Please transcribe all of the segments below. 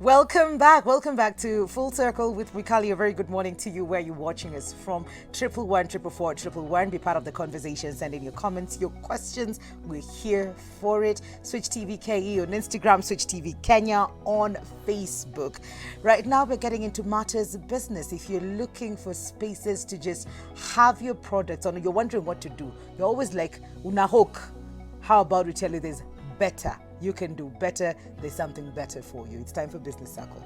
Welcome back to Full Circle with Wikali. A very good morning to you where you're watching us from. 111 Be part of the conversation. Send in your comments, your questions. We're here for it. Switch TV KE on Instagram, Switch TV Kenya on Facebook. Right now we're getting into matters of business. If you're looking for spaces to just have your products on, you're wondering what to do. You're always like, una hook. How about we tell you this better? You can do better. There's something better for you. It's time for Business Circle.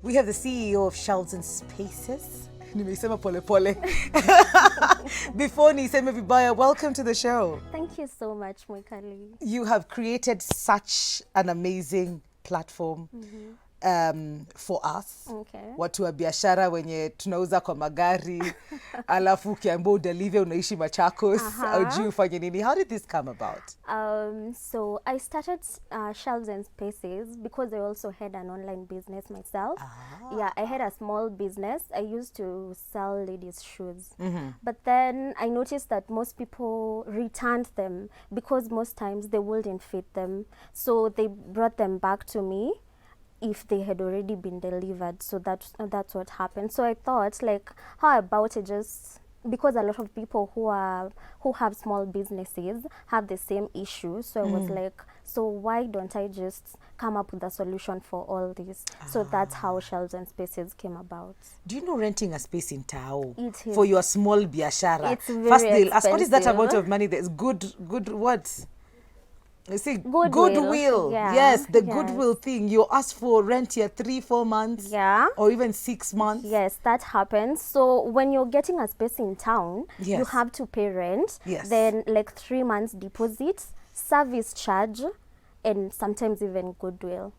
We have the CEO of Shelves and Spaces. Nimesema pole pole. Before niseme vibaya, welcome to the show. Thank you so much, Mwikali. You have created such an amazing platform. For us. Okay. Watu wa biashara wenye tunauza kwa magari alafu ukiambiwa udeliver unaishi Machakos au ufanye nini. How did this come about? So I started Shelves and Spaces because I also had an online business myself. Yeah, I had a small business. I used to sell ladies' shoes. But then I noticed that most people returned them because most times they wouldn't fit them. So they brought them back to me if they had already been delivered. So that's what happened. So I thought, like, how about it just because a lot of people who have small businesses have the same issue. So I was like, so why don't I just come up with a solution for all this? So that's how Shelves and Spaces came about. Do you know renting a space in Tao It for your small biashara? It's very First they'll ask, what is that expensive. amount of money? There's good what? You see, Goodwill. goodwill. Yeah. Yes, the Yes. goodwill thing. You ask for rent here 3-4 months. Yeah. Or even 6 months. Yes, that happens. So when you're getting a space in town, you Yes. have to pay rent, Yes. then like 3 months deposit, service charge, and sometimes even goodwill.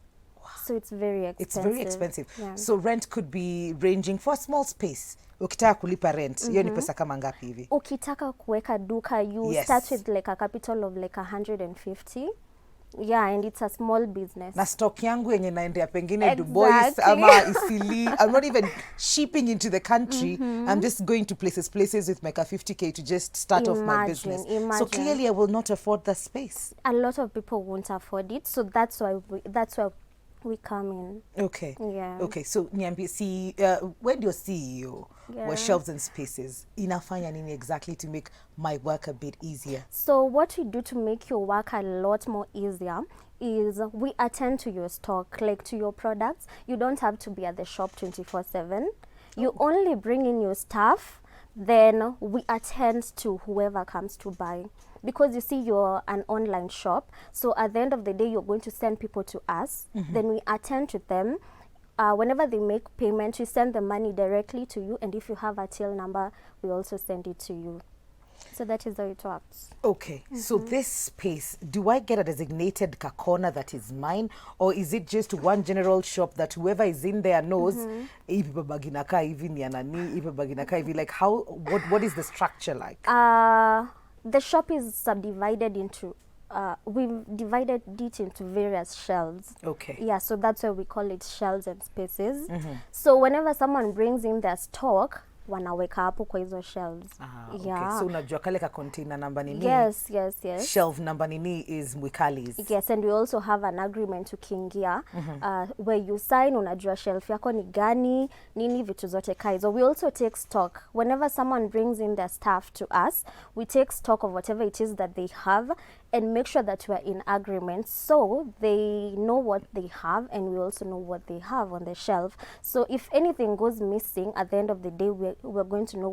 So it's very expensive. It's very expensive. Yeah. So rent could be ranging for a small space. Ukitaka kulipa rent, hiyo ni pesa kama ngapi hivi? Ukitaka kuweka duka, you Yes. start with like a capital of like 150. Yeah, and it's a small business. Na stock yangu yenye naendea pengine Exactly. Dubois ama Isili. I'm not even shipping into the country. I'm just going to places with like a 50K to just start off my business. So Imagine. clearly I will not afford the space. A lot of people won't afford it, so that's why we come in. Okay. Yeah. Okay, so niambie, when you're CEO Yeah. was Shelves and Spaces, inafanya nini exactly to make my work a bit easier? So what we do to make your work a lot more easier is we attend to your stock, like to your products. You don't have to be at the shop 24/7. You only bring in your staff, then we attend to whoever comes to buy. Because you see, you're an online shop, so at the end of the day, you're going to send people to us. Then we attend to them. Whenever they make payment, we send the money directly to you, and if you have a till number, we also send it to you. So that is how it works. Okay, so this space, do I get a designated corner that is mine, or is it just one general shop that whoever is in there knows, "Hii bag inakaa hivi ni ya nani, hii bag inakaa hivi," like how, what is the structure like? The shop is subdivided into, we've divided it into various shelves. Okay. Yeah, so that's why we call it Shelves and Spaces. So whenever someone brings in their stock, wanaweka hapo kwa hizo shelves. Okay. Yeah. So unajua kale ka container number nini? Yes. Shelf number nini is Mwikali's. Yes, and we also have an agreement ukiingia where you sign, unajua shelf yako ni gani, nini vitu zote kaizo. We also take stock. Whenever someone brings in their stuff to us, we take stock of whatever it is that they have and make sure that we're in agreement so they know what they have and we also know what they have on the shelf. So if anything goes missing, at the end of the day, we're going to know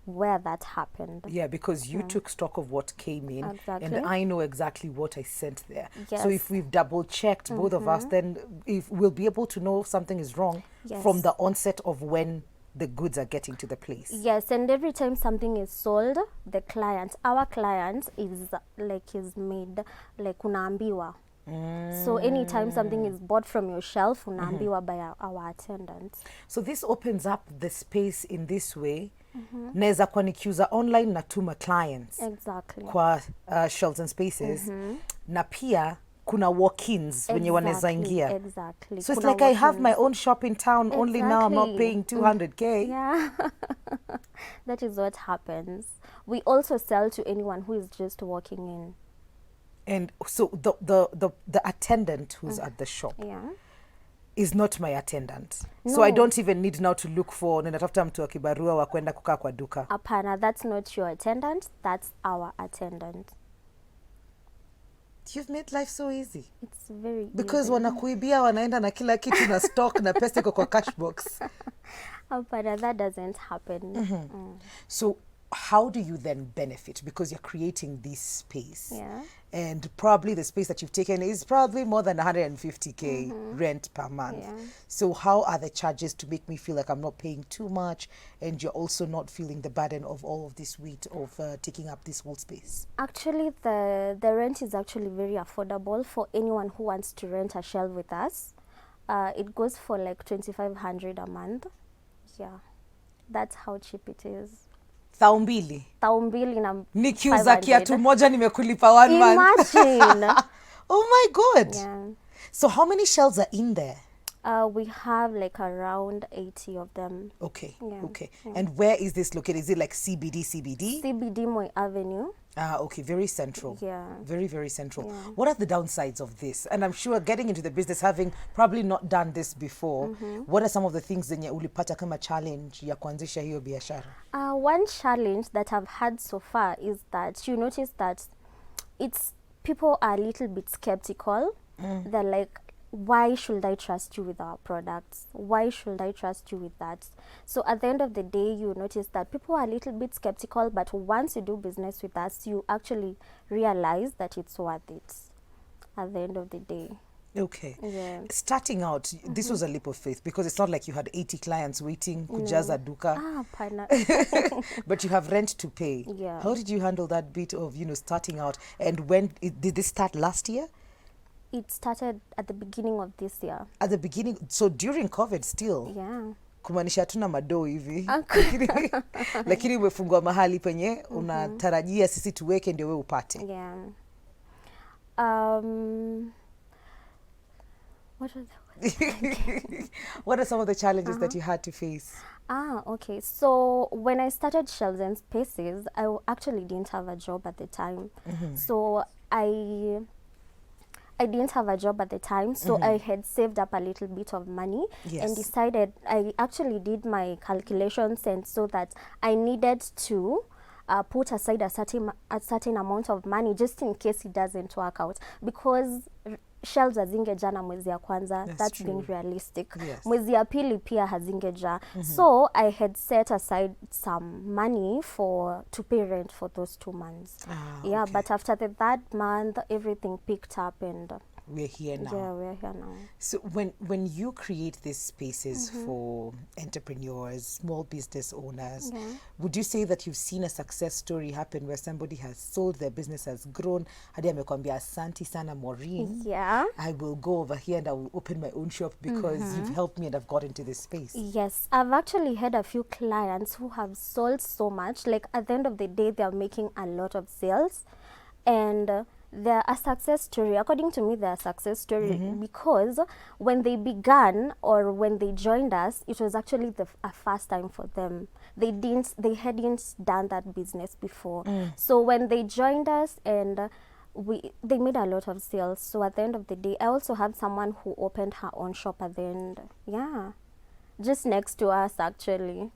where that happened. Yeah, because you took stock of what came in, Exactly. and I know exactly what I sent there. Yes. So if we've double checked both of us, then if we'll be able to know if something is wrong from the onset of when the goods are getting to the place. Yes, and every time something is sold, our client is made like unaambiwa. So anytime something is bought from your shelf, unaambiwa by our attendants. So this opens up the space in this way. Naweza kwa nikiuza online natuma clients Exactly. kwa Shelves and Spaces. Na pia kuna walk-ins wenye wanaweza ingia. Exactly. So it's Kuna like I have my walk-ins. own shop in town, only now I'm not Exactly. paying 200K. Yeah. That is what happens. We also sell to anyone who is just walking in. And so the attendant who's at the shop Yeah. is not my attendant. So I No. don't even need now to look for ninatafuta mtu wa kibarua wa kwenda kukaa kwa duka. Apana, that's not your attendant, that's our attendant. You've made life so easy. It's very Because easy. wanakuibia wanaenda na kila kitu na stock na pesa iko kwa cash box. Apana, that doesn't happen. So how do you then benefit? Because you're creating this space. Yeah. And probably the space that you've taken is probably more than 150K rent per month. Yeah. So how are the charges to make me feel like I'm not paying too much and you're also not feeling the burden of all of this weight of taking up this whole space? Actually, the rent is actually very affordable for anyone who wants to rent a shelf with us. It goes for like 2,500 a month. Yeah, that's how cheap it is. 2,000. 2,000 na Nikiuza 500. kiatu moja nimekulipa 1 month. Imagine. Oh my God. Yeah. So how many shelves are in there? We have like around 80 of them. Okay, Yeah, okay. And where is this located? Is it like CBD? CBD Moi Avenue. Ah, okay, very central. Yeah. Very, very central. Yeah. What are the downsides of this? And I'm sure getting into the business, having probably not done this before, what are some of the things zenye ulipata kama challenge ya kuanzisha hiyo biashara? One challenge that I've had so far is that you notice that people are a little bit skeptical. They're like, why should I trust you with our products? Why should I trust you with that? So at the end of the day, you notice that people are a little bit skeptical, but once you do business with us, you actually realize that it's worth it at the end of the day. Okay. Yeah. Starting out, this was a leap of faith because it's not like you had 80 clients waiting, kujaza duka, Partner. but you have rent to pay. Yeah. How did you handle that bit of, starting out? And when did this start last year? It started at the beginning of this year. At the beginning, so during COVID still? Yeah. Kumaanisha hatuna madoo hivi. Lakini umefungua mahali penye unatarajia sisi tuweke ndio wewe upate. Yeah. What are some of the challenges that you had to face? Okay. So when I started Shelves and Spaces, I actually didn't have a job at the time. So I didn't have a job at the time, so I had saved up a little bit of money and decided, I actually did my calculations and so that I needed to put aside a certain amount of money just in case it doesn't work out, because shelves hazingejaa na mwezi ya kwanza. That's being realistic. Yes. Mwezi ya pili pia hazingejaa. So I had set aside some money to pay rent for those 2 months. Okay. But after the third month, everything picked up and we're here now. yeah, we're here now. So when you create these spaces for entrepreneurs, small business owners, would you say that you've seen a success story happen where somebody has sold, their business has grown, hadi amekwambia asanti sana Maureen, Yeah. I will go over here and I will open my own shop because you've helped me and I've got into this space? Yes, I've actually had a few clients who have sold so much. Like at the end of the day, they're making a lot of sales, and they're a success story. According to me, they're a success story because when they began or when they joined us, it was actually a first time for them. They hadn't done that business before. So when they joined us and they made a lot of sales. So at the end of the day, I also have someone who opened her own shop at the end. Yeah, just next to us actually.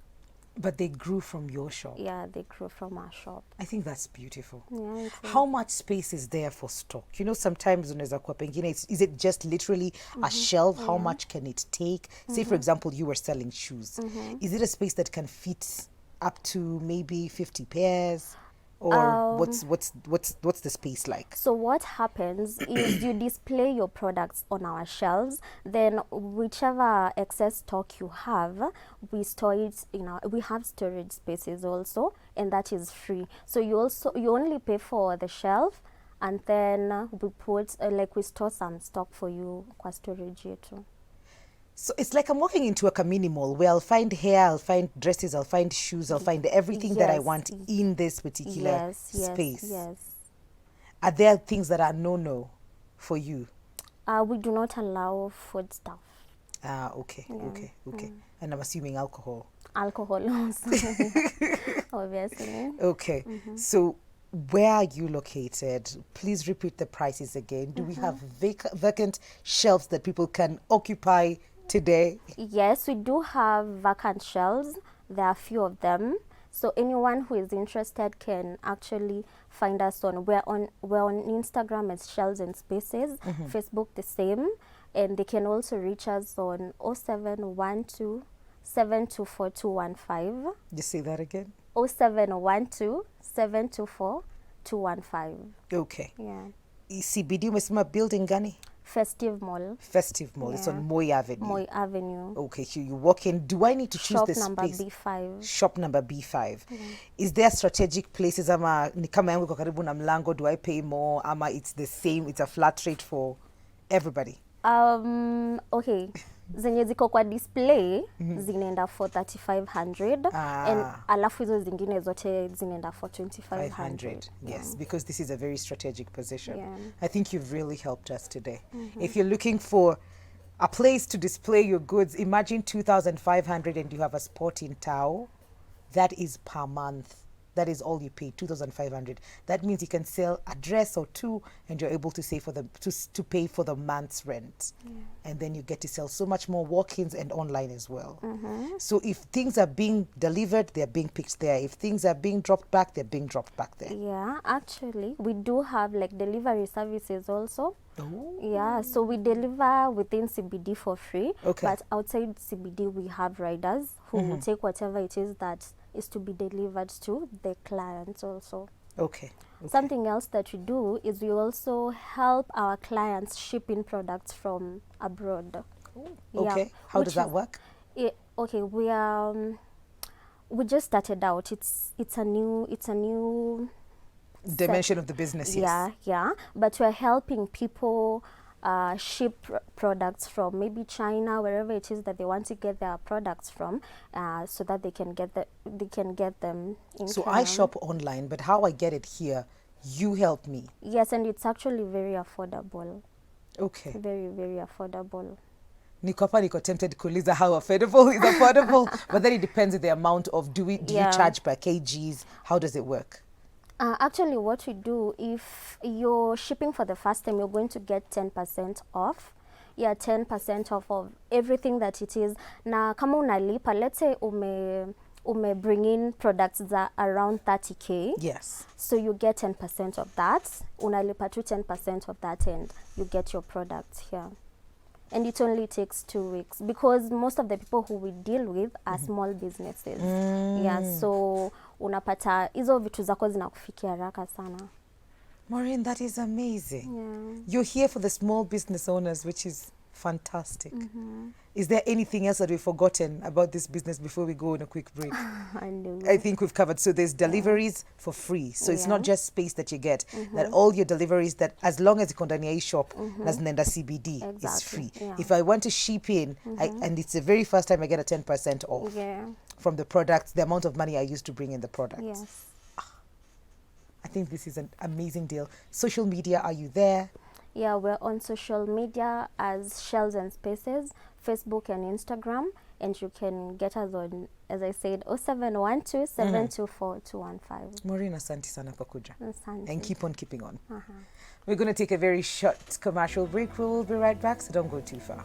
But they grew from your shop. Yeah, they grew from our shop. I think that's beautiful. Yeah, How much space is there for stock? Sometimes unaweza kuwa pengine, is it just literally a shelf? How much can it take? Say, for example, you were selling shoes. Is it a space that can fit up to maybe 50 pairs? Or what's the space like? So what happens is you display your products on our shelves, then whichever excess stock you have, we store it we have storage spaces also, and that is free. So you only pay for the shelf, and then we put we store some stock for you kwa storage yetu. So it's like I'm walking into a mini mall where I'll find hair, I'll find dresses, I'll find shoes, I'll find everything that I want in this particular space. Yes. Are there things that are no-no for you? We do not allow food stuff. Okay, okay. And I'm assuming alcohol. Alcohol also, obviously. Okay. So where are you located? Please repeat the prices again. Do we have vacant shelves that people can occupy today? Yes, we do have vacant shelves. There are a few of them. So anyone who is interested can actually find us on we're on Instagram as Shelves and Spaces, Facebook the same, and they can also reach us on 0712 724 215. Just say that again. 0712 724 215. Okay. Yeah. CBD umesema building gani? Festive Mall. Festive Mall. It's on Moi Avenue. Moi Avenue. Okay, so you walk in. Do I need to choose Shop the number space? B5. Shop number B5. Is there strategic places ama ni kama yangu iko karibu na mlango, do I pay more ama it's the same, it's a flat rate for everybody? Okay. Zenye ziko kwa display zinaenda for 3500 and alafu hizo zingine zote zinaenda for 2500. 500. Yes, because this is a very strategic position. Yeah. I think you've really helped us today. If you're looking for a place to display your goods, imagine 2,500 and you have a sporting towel. That is per month. That is all you pay, 2,500. That means you can sell a dress or two and you're able to save for the to pay for the month's rent. And then you get to sell so much more walk-ins and online as well. So if things are being delivered, they're being picked there. If things are being dropped back, they're being dropped back there. Yeah, actually we do have like delivery services also. Yeah, so we deliver within CBD for free. Okay. But outside CBD we have riders who will take whatever it is that is to be delivered to the clients also. Okay. Something else that we do is we also help our clients ship in products from abroad. Okay. How does that work? Okay, we just started out. It's a new Dimension of the business, yes. Yeah. But we're helping people ship products from maybe China, wherever it is that they want to get their products from, so that they can get them in So Kenya. I shop online, but how I get it here, you help me. Yes, and it's actually very affordable. Okay. Very, very affordable. Niko tempted kuuliza how affordable is affordable, but then it depends on the amount of, do you charge per kgs? How does it work? Actually, what we do, if you're shipping for the first time, you're going to get 10% off. Yeah, 10% off of everything that it is. Na kama unalipa, let's say ume bring in products that are around 30K. Yes. So you get 10% of that. Unalipa to 10% of that and you get your products here. And it only takes 2 weeks because most of the people who we deal with are small businesses. Yeah, so unapata hizo vitu zako zinakufikia haraka sana. Maureen, that is amazing. Yeah. You're here for the small business owners, which is fantastic. Is there anything else that we've forgotten about this business before we go on a quick break? I think we've covered. So there's deliveries for free. So it's not just space that you get. That all your deliveries, that as long as you ndani ya shop, as nenda CBD, is free. Yeah. If I want to ship in, and it's the very first time I get a 10% off from the products, the amount of money I used to bring in the products. Yes. I think this is an amazing deal. Social media, are you there? Yeah, we're on social media as Shelves and Spaces, Facebook and Instagram, and you can get us on, as I said, 0712 724 215. Maureen, asante sana kwa kuja. Asante. And keep on keeping on. We're going to take a very short commercial break. We'll be right back, so don't go too far.